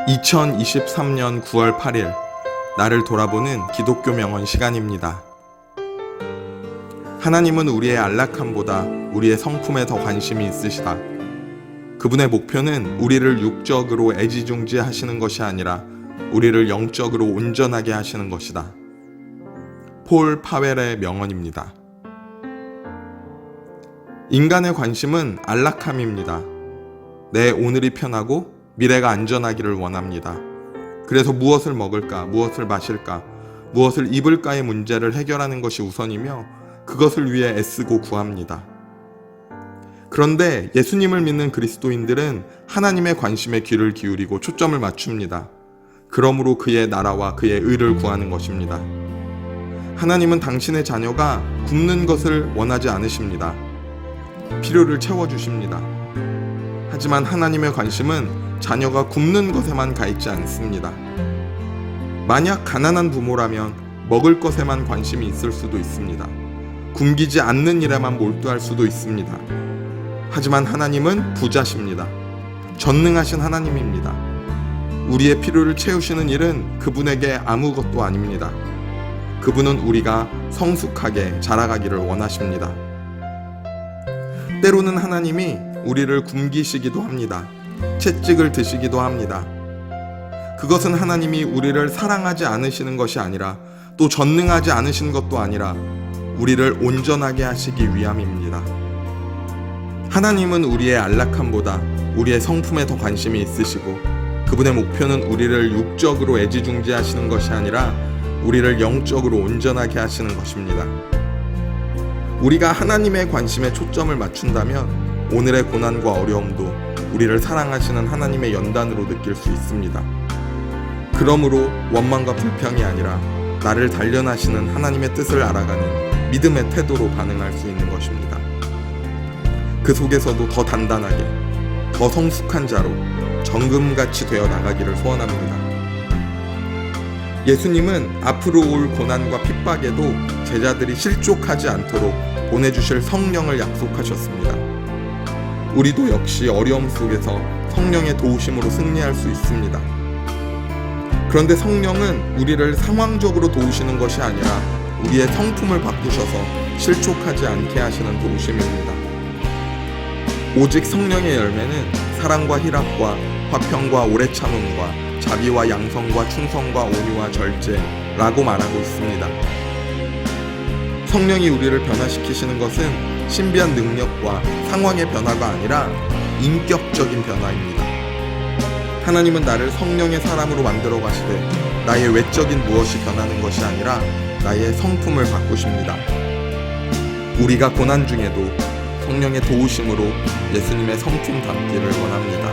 2023년 9월 8일 나를 돌아보는 기독교 명언 시간입니다. 하나님은 우리의 안락함보다 우리의 성품에 더 관심이 있으시다. 그분의 목표는 우리를 육적으로 애지중지하시는 것이 아니라 우리를 영적으로 온전하게 하시는 것이다. 폴 파웰의 명언입니다. 인간의 관심은 안락함입니다. 내 오늘이 편하고 미래가 안전하기를 원합니다. 그래서 무엇을 먹을까, 무엇을 마실까, 무엇을 입을까의 문제를 해결하는 것이 우선이며 그것을 위해 애쓰고 구합니다. 그런데 예수님을 믿는 그리스도인들은 하나님의 관심에 귀를 기울이고 초점을 맞춥니다. 그러므로 그의 나라와 그의 의를 구하는 것입니다. 하나님은 당신의 자녀가 굶는 것을 원하지 않으십니다. 필요를 채워주십니다. 하지만 하나님의 관심은 자녀가 굶는 것에만 가 있지 않습니다. 만약 가난한 부모라면 먹을 것에만 관심이 있을 수도 있습니다. 굶기지 않는 일에만 몰두할 수도 있습니다. 하지만 하나님은 부자십니다. 전능하신 하나님입니다. 우리의 필요를 채우시는 일은 그분에게 아무것도 아닙니다. 그분은 우리가 성숙하게 자라가기를 원하십니다. 때로는 하나님이 우리를 굶기시기도 합니다. 채찍을 드시기도 합니다. 그것은 하나님이 우리를 사랑하지 않으시는 것이 아니라 또 전능하지 않으신 것도 아니라 우리를 온전하게 하시기 위함입니다. 하나님은 우리의 안락함보다 우리의 성품에 더 관심이 있으시고 그분의 목표는 우리를 육적으로 애지중지하시는 것이 아니라 우리를 영적으로 온전하게 하시는 것입니다. 우리가 하나님의 관심에 초점을 맞춘다면 오늘의 고난과 어려움도 우리를 사랑하시는 하나님의 연단으로 느낄 수 있습니다. 그러므로 원망과 불평이 아니라 나를 단련하시는 하나님의 뜻을 알아가는 믿음의 태도로 반응할 수 있는 것입니다. 그 속에서도 더 단단하게, 더 성숙한 자로 정금같이 되어 나가기를 소원합니다. 예수님은 앞으로 올 고난과 핍박에도 제자들이 실족하지 않도록 보내주실 성령을 약속하셨습니다. 우리도 역시 어려움 속에서 성령의 도우심으로 승리할 수 있습니다. 그런데 성령은 우리를 상황적으로 도우시는 것이 아니라 우리의 성품을 바꾸셔서 실족하지 않게 하시는 도우심입니다. 오직 성령의 열매는 사랑과 희락과 화평과 오래 참음과 자비와 양성과 충성과 온유와 절제라고 말하고 있습니다. 성령이 우리를 변화시키시는 것은 신비한 능력과 상황의 변화가 아니라 인격적인 변화입니다. 하나님은 나를 성령의 사람으로 만들어 가시되 나의 외적인 무엇이 변하는 것이 아니라 나의 성품을 바꾸십니다. 우리가 고난 중에도 성령의 도우심으로 예수님의 성품 담기를 원합니다.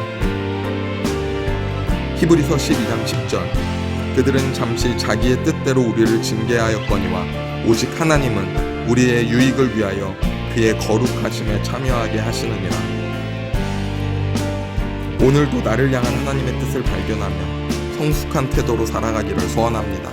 히브리서 12장 10절 그들은 잠시 자기의 뜻대로 우리를 징계하였거니와 오직 하나님은 우리의 유익을 위하여 그의 거룩하심에 참여하게 하시느니라. 오늘도 나를 향한 하나님의 뜻을 발견하며 성숙한 태도로 살아가기를 소원합니다.